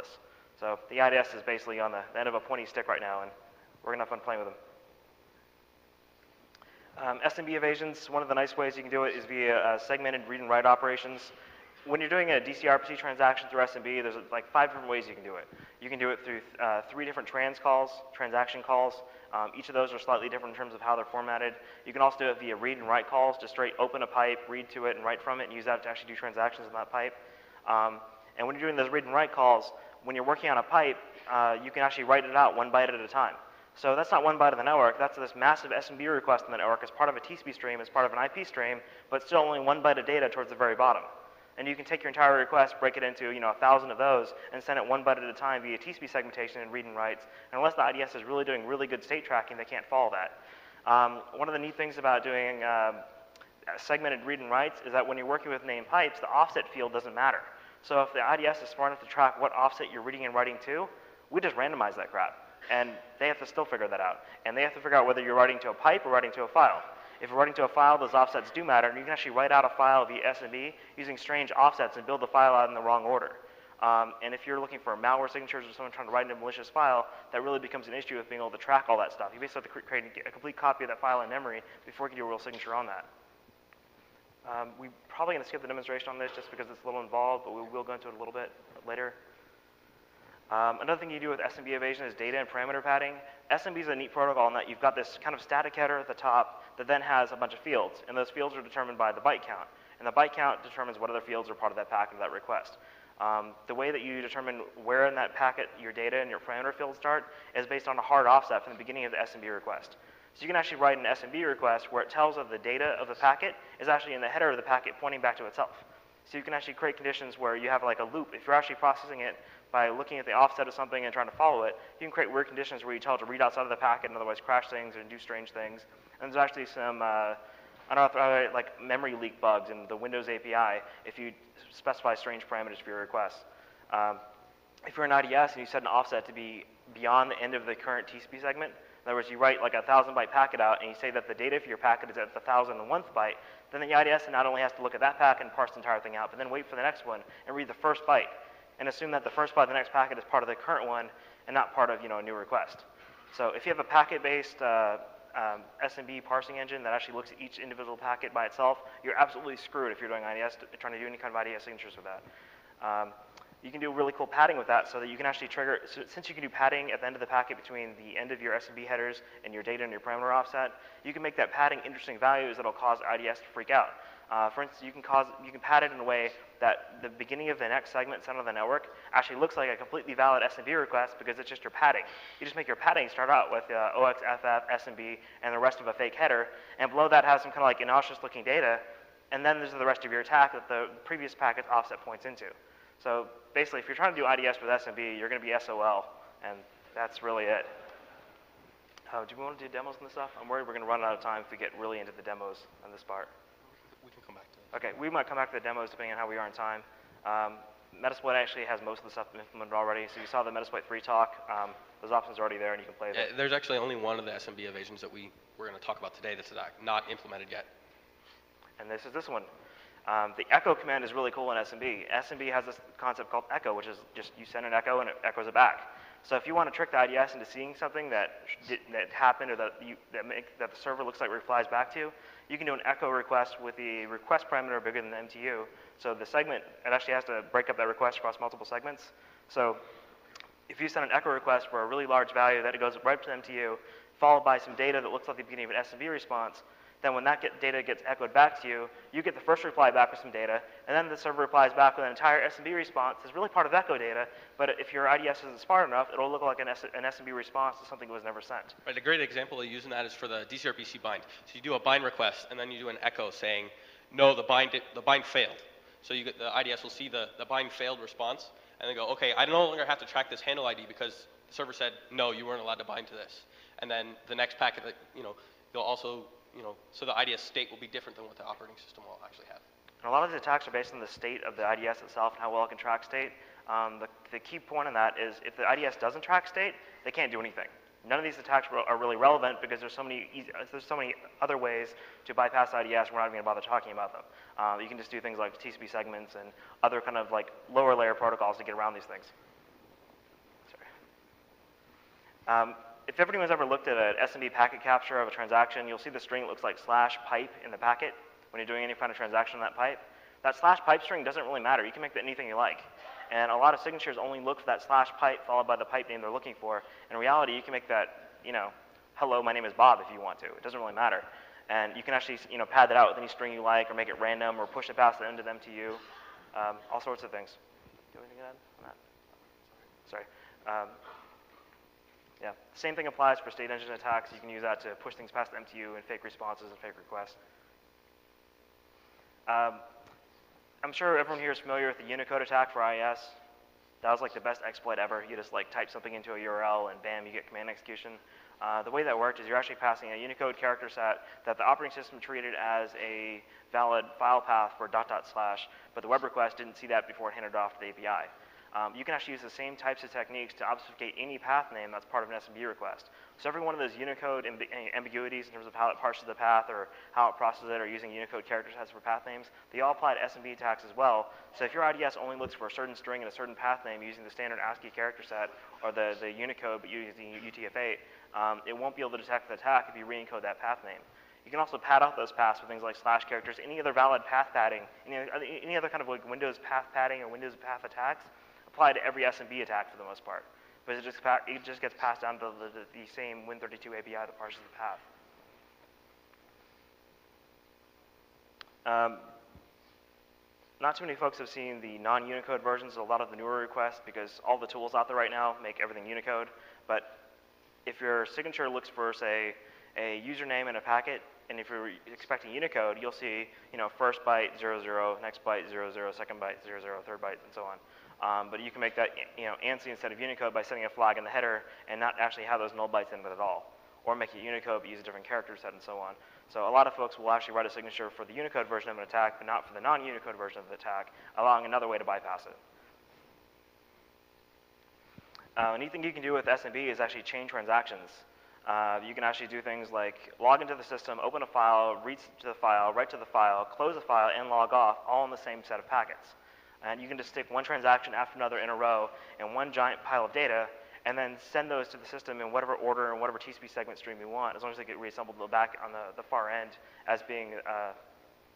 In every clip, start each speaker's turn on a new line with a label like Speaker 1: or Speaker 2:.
Speaker 1: worthless. So the IDS is basically on the end of a pointy stick right now, and we're going to have fun playing with them. SMB evasions, one of the nice ways you can do it is via segmented read and write operations. When you're doing a DCRPC transaction through SMB, there's like 5 different ways you can do it. You can do it through 3 different transaction calls. Each of those are slightly different in terms of how they're formatted. You can also do it via read and write calls, just straight open a pipe, read to it, and write from it, and use that to actually do transactions in that pipe. And when you're doing those read and write calls, when you're working on a pipe, you can actually write it out 1 byte at a time. So that's not 1 byte of the network, that's this massive SMB request in the network as part of a TCP stream, as part of an IP stream, but still only 1 byte of data towards the very bottom. And you can take your entire request, break it into 1,000 of those, and send it 1 byte at a time via TCP segmentation and read and writes. And unless the IDS is really doing really good state tracking, they can't follow that. One of the neat things about doing segmented read and writes is that when you're working with named pipes, the offset field doesn't matter. So if the IDS is smart enough to track what offset you're reading and writing to, we just randomize that crap. And they have to still figure that out. And they have to figure out whether you're writing to a pipe or writing to a file. If you're writing to a file, those offsets do matter, and you can actually write out a file via SMB using strange offsets and build the file out in the wrong order. And if you're looking for malware signatures or someone trying to write in a malicious file, that really becomes an issue with being able to track all that stuff. You basically have to create a complete copy of that file in memory before you can do a real signature on that. We're probably going to skip the demonstration on this just because it's a little involved, but we will go into it a little bit later. Another thing you do with SMB evasion is data and parameter padding. SMB is a neat protocol in that you've got this kind of static header at the top that then has a bunch of fields, and those fields are determined by the byte count. And the byte count determines what other fields are part of that packet of that request. The way that you determine where in that packet your data and your parameter fields start is based on a hard offset from the beginning of the SMB request. So you can actually write an SMB request where it tells of the data of the packet is actually in the header of the packet pointing back to itself. So you can actually create conditions where you have like a loop. If you're actually processing it by looking at the offset of something and trying to follow it, you can create weird conditions where you tell it to read outside of the packet and otherwise crash things and do strange things. And there's actually some like memory leak bugs in the Windows API if you specify strange parameters for your requests. If you're an IDS and you set an offset to be beyond the end of the current TCP segment, in other words, you write like a 1,000-byte packet out and you say that the data for your packet is at the 1,001th byte, then the IDS not only has to look at that packet and parse the entire thing out, but then wait for the next one and read the first byte and assume that the first byte of the next packet is part of the current one and not part of a new request. So if you have a packet-based SMB parsing engine that actually looks at each individual packet by itself, you're absolutely screwed if you're doing IDS, trying to do any kind of IDS signatures with that. You can do really cool padding with that so that you can actually trigger, so since you can do padding at the end of the packet between the end of your SMB headers and your data and your parameter offset, you can make that padding interesting values that will cause IDS to freak out. For instance, you can pad it in a way that the beginning of the next segment center of the network actually looks like a completely valid SMB request because it's just your padding. You just make your padding start out with OXFF, SMB, and the rest of a fake header, and below that has some kind of like innocuous looking data, and then there's the rest of your attack that the previous packet's offset points into. So basically, if you're trying to do IDS with SMB, you're going to be SOL, and that's really it. Do we want to do demos and this stuff? I'm worried we're going to run out of time if we get really into the demos on this part.
Speaker 2: We can come back to it.
Speaker 1: Okay, we might come back to the demos depending on how we are in time. Metasploit actually has most of the stuff implemented already, so you saw the Metasploit 3 talk. Those options are already there, and you can play them.
Speaker 2: There's actually only one of the SMB evasions that we're going to talk about today that's not implemented yet.
Speaker 1: And this is this one. The echo command is really cool in SMB. SMB has this concept called echo, which is just you send an echo and it echoes it back. So if you want to trick the IDS into seeing something that happened or that the server looks like replies back to, you can do an echo request with the request parameter bigger than the MTU. So the segment, it actually has to break up that request across multiple segments. So if you send an echo request for a really large value, that it goes right to the MTU, followed by some data that looks like the beginning of an SMB response, then when that data gets echoed back to you, you get the first reply back with some data, and then the server replies back with an entire SMB response that's really part of echo data, but if your IDS isn't smart enough, it'll look like an SMB response to something that was never sent.
Speaker 2: Right, a great example of using that is for the DCRPC bind. So you do a bind request, and then you do an echo saying, no, the bind failed. So the IDS will see the bind failed response, and then go, okay, I no longer have to track this handle ID because the server said, no, you weren't allowed to bind to this. And then the next packet that, they'll also, so the IDS state will be different than what the operating system will actually have.
Speaker 1: And a lot of the attacks are based on the state of the IDS itself and how well it can track state. The key point in that is if the IDS doesn't track state, they can't do anything. None of these attacks are really relevant because there's so many other ways to bypass IDS. We're not even going to bother talking about them. You can just do things like TCP segments and other kind of like lower layer protocols to get around these things. If everyone's ever looked at an SMB packet capture of a transaction, you'll see the string looks like /pipe in the packet when you're doing any kind of transaction on that pipe. That /pipe string doesn't really matter. You can make that anything you like. And a lot of signatures only look for that /pipe followed by the pipe name they're looking for. In reality, you can make that, hello, my name is Bob if you want to. It doesn't really matter. And you can actually, pad that out with any string you like, or make it random, or push it past the end of them to you. All sorts of things. Do you have anything to add on that? Sorry. Yeah, same thing applies for state engine attacks. You can use that to push things past the MTU and fake responses and fake requests. I'm sure everyone here is familiar with the Unicode attack for IES. That was like the best exploit ever. You just like type something into a URL and bam, you get command execution. The way that worked is you're actually passing a Unicode character set that the operating system treated as a valid file path for .. but the web request didn't see that before it handed it off to the API. You can actually use the same types of techniques to obfuscate any path name that's part of an SMB request. So every one of those Unicode ambiguities in terms of how it parses the path or how it processes it or using Unicode character sets for path names, they all apply to SMB attacks as well. So if your IDS only looks for a certain string and a certain path name using the standard ASCII character set or the Unicode but using UTF-8, it won't be able to detect the attack if you re-encode that path name. You can also pad out those paths with things like / characters, any other valid path padding, any other kind of like Windows path padding or Windows path attacks apply to every SMB attack for the most part. But it just gets passed down to the same Win32 API that parses the path. Not too many folks have seen the non-Unicode versions of a lot of the newer requests because all the tools out there right now make everything Unicode. But if your signature looks for, say, a username in a packet, and if you're expecting Unicode, you'll see, first byte 00, next byte 00, second byte 00, third byte, and so on. But you can make that, ANSI instead of Unicode by setting a flag in the header and not actually have those null bytes in it at all. Or make it Unicode but use a different character set and so on. So a lot of folks will actually write a signature for the Unicode version of an attack, but not for the non-Unicode version of the attack, allowing another way to bypass it. Anything you can do with SMB is actually chain transactions. You can actually do things like log into the system, open a file, read to the file, write to the file, close the file, and log off, all in the same set of packets. And you can just stick one transaction after another in a row in one giant pile of data, and then send those to the system in whatever order and whatever TCP segment stream you want, as long as they get reassembled back on the far end as being...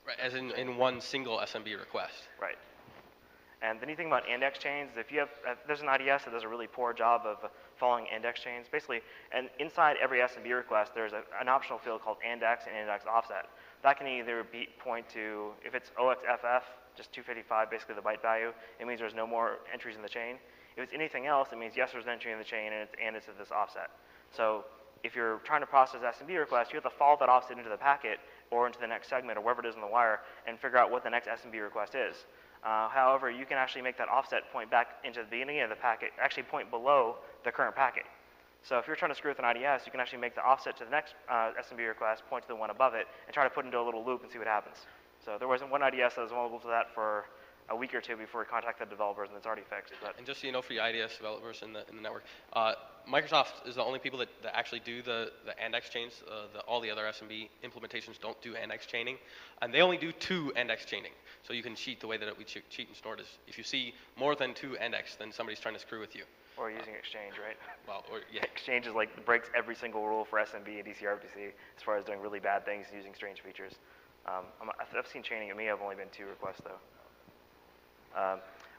Speaker 2: right, as in one single SMB request.
Speaker 1: Right. And the neat thing about index chains is if there's an IDS that does a really poor job of following index chains, basically, and inside every SMB request, there's an optional field called index and index offset. That can either point to, if it's OXFF, just 255, basically the byte value, it means there's no more entries in the chain. If it's anything else, it means yes, there's an entry in the chain and it's at this offset. So if you're trying to process SMB request, you have to follow that offset into the packet or into the next segment or wherever it is in the wire and figure out what the next SMB request is. However, you can actually make that offset point back into the beginning of the packet, actually point below the current packet. So if you're trying to screw with an IDS, you can actually make the offset to the next SMB request, point to the one above it, and try to put it into a little loop and see what happens. So there wasn't one IDS that was vulnerable to that for a week or two before we contacted the developers, and it's already fixed. But.
Speaker 2: And just so you know, for your IDS developers in the network, Microsoft is the only people that actually do the index chains. All the other SMB implementations don't do index chaining, and they only do 2 index chaining. So you can cheat the way that we cheat and snort is if you see more than 2 index, then somebody's trying to screw with you.
Speaker 1: Or using Exchange, right?
Speaker 2: Well, or yeah.
Speaker 1: Exchange is like breaks every single rule for SMB and DCRPC as far as doing really bad things and using strange features. I've seen chaining at me. I've only been 2 requests though.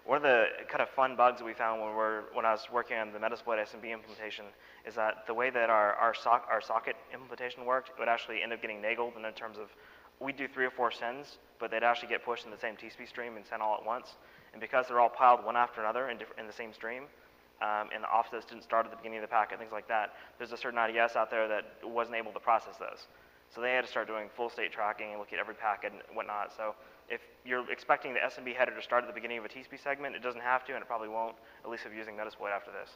Speaker 1: One of the kind of fun bugs that we found when I was working on the Metasploit SMB implementation is that the way that our socket implementation worked, it would actually end up getting nagled in terms of we'd do 3 or 4 sends, but they'd actually get pushed in the same TCP stream and sent all at once. And because they're all piled one after another in the same stream, and the offsets didn't start at the beginning of the packet, things like that, there's a certain IDS out there that wasn't able to process those. So they had to start doing full state tracking and look at every packet and whatnot. So if you're expecting the SMB header to start at the beginning of a TCP segment, it doesn't have to, and it probably won't, at least if you're using Metasploit after this.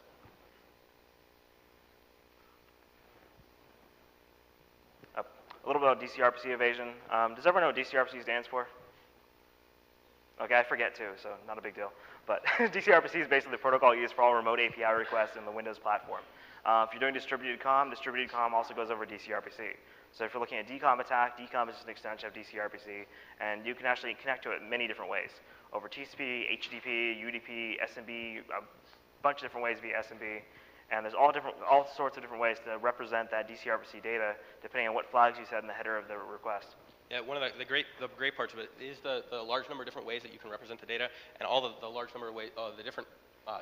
Speaker 1: A little bit about DCRPC evasion. Does everyone know what DCRPC stands for? Okay, I forget too, so not a big deal. But DCRPC is basically the protocol used for all remote API requests in the Windows platform. If you're doing distributed comm also goes over DCRPC. So if you're looking at DCOM attack, DCOM is just an extension of DCRPC, and you can actually connect to it in many different ways. Over TCP, HTTP, UDP, SMB, a bunch of different ways via SMB. And there's all sorts of different ways to represent that DCRPC data, depending on what flags you set in the header of the request.
Speaker 2: Yeah, one of the great parts of it is the large number of different ways that you can represent the data, and all the large number of the different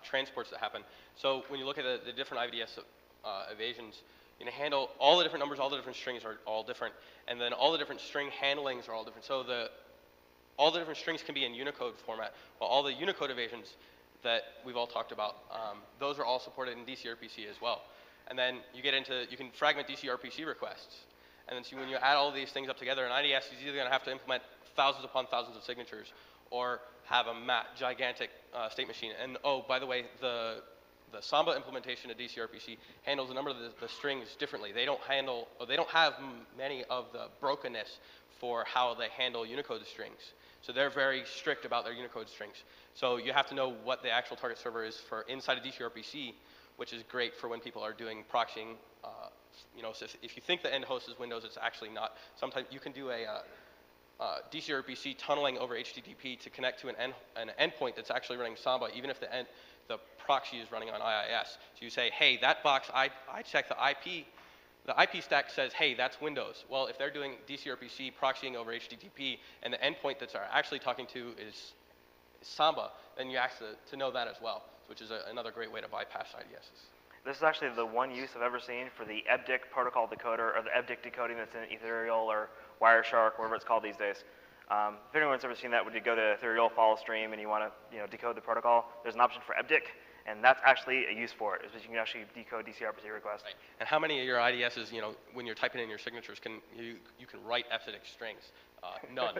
Speaker 2: transports that happen. So when you look at the different IVDS evasions, you can handle all the different numbers, all the different strings are all different, and then all the different string handlings are all different. So all the different strings can be in Unicode format, while all the Unicode evasions that we've all talked about, those are all supported in DCRPC as well. And then you can fragment DCRPC requests. And then so when you add all these things up together, an IDS is either going to have to implement thousands upon thousands of signatures, or have a gigantic state machine. And oh, by the way, the Samba implementation of DCRPC handles a number of the strings differently. They don't have many of the brokenness for how they handle Unicode strings. So they're very strict about their Unicode strings. So you have to know what the actual target server is for inside of DCRPC, which is great for when people are doing proxying. So if you think the end host is Windows, it's actually not. Sometimes you can do a DCRPC tunneling over HTTP to connect to an endpoint that's actually running Samba, even if the proxy is running on IIS. So you say, hey, that box, I checked the IP. The IP stack says, hey, that's Windows. Well, if they're doing DCRPC proxying over HTTP and the endpoint that they're actually talking to is Samba, then you have to know that as well, which is another great way to bypass IDSs. This
Speaker 1: is actually the one use I've ever seen for the EBDIC protocol decoder, or the EBDIC decoding that's in Ethereal or Wireshark, whatever it's called these days. If anyone's ever seen that, when you go to Ethereal follow stream and you want to decode the protocol, there's an option for EBDIC, and that's actually a use for it, is that you can actually decode DCRPC requests.
Speaker 2: Right. And how many of your IDSs, when you're typing in your signatures, you can write EBDIC strings? None.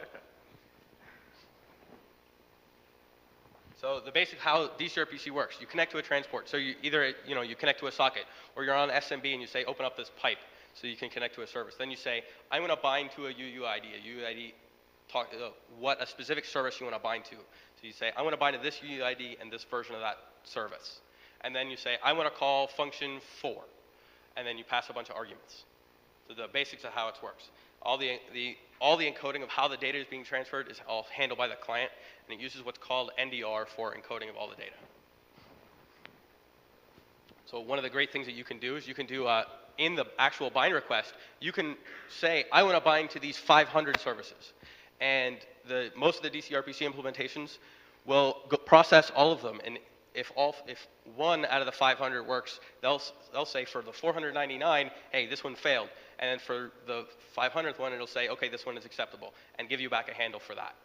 Speaker 2: So the basic how DCRPC works, you connect to a transport. So you either you connect to a socket, or you're on SMB and you say open up this pipe so you can connect to a service. Then you say I'm going to bind to a UUID. What a specific service you want to bind to. So you say I want to bind to this UUID and this version of that service. And then you say I want to call function 4, and then you pass a bunch of arguments. So the basics of how it works. All the encoding of how the data is being transferred is all handled by the client, and it uses what's called NDR for encoding of all the data. So one of the great things that you can do is you can do, in the actual bind request, you can say, I want to bind to these 500 services. And most of the DCRPC implementations will process all of them. And if one out of the 500 works, they'll say for the 499, hey, this one failed. And then for the 500th one, it'll say, okay, this one is acceptable, and give you back a handle for that.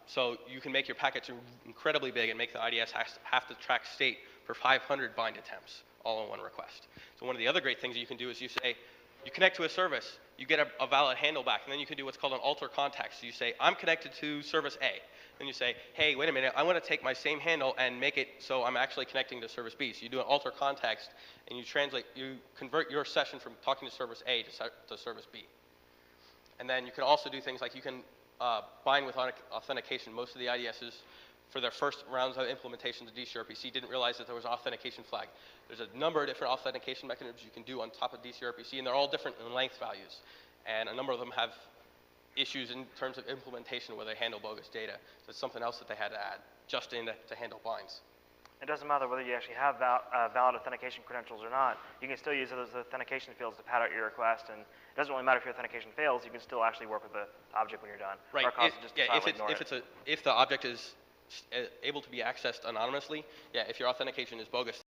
Speaker 2: So you can make your packets incredibly big and make the IDS have to track state for 500 bind attempts, all in one request. So one of the other great things you can do is you say, you connect to a service, you get a valid handle back, and then you can do what's called an alter context. So you say, I'm connected to service A. Then you say, hey, wait a minute, I want to take my same handle and make it so I'm actually connecting to service B. So you do an alter context, and you convert your session from talking to service A to service B. And then you can also do things like you can bind with authentication. Most of the IDSs, for their first rounds of implementation to DCRPC, didn't realize that there was an authentication flag. There's a number of different authentication mechanisms you can do on top of DCRPC, and they're all different in length values. And a number of them have issues in terms of implementation where they handle bogus data. So it's something else that they had to add just to handle binds.
Speaker 1: It doesn't matter whether you actually have valid authentication credentials or not. You can still use those authentication fields to pad out your request, and it doesn't really matter if your authentication fails. You can still actually work with the object when you're done.
Speaker 2: Right.
Speaker 1: Or
Speaker 2: if the object is able to be accessed anonymously, yeah, if your authentication is bogus,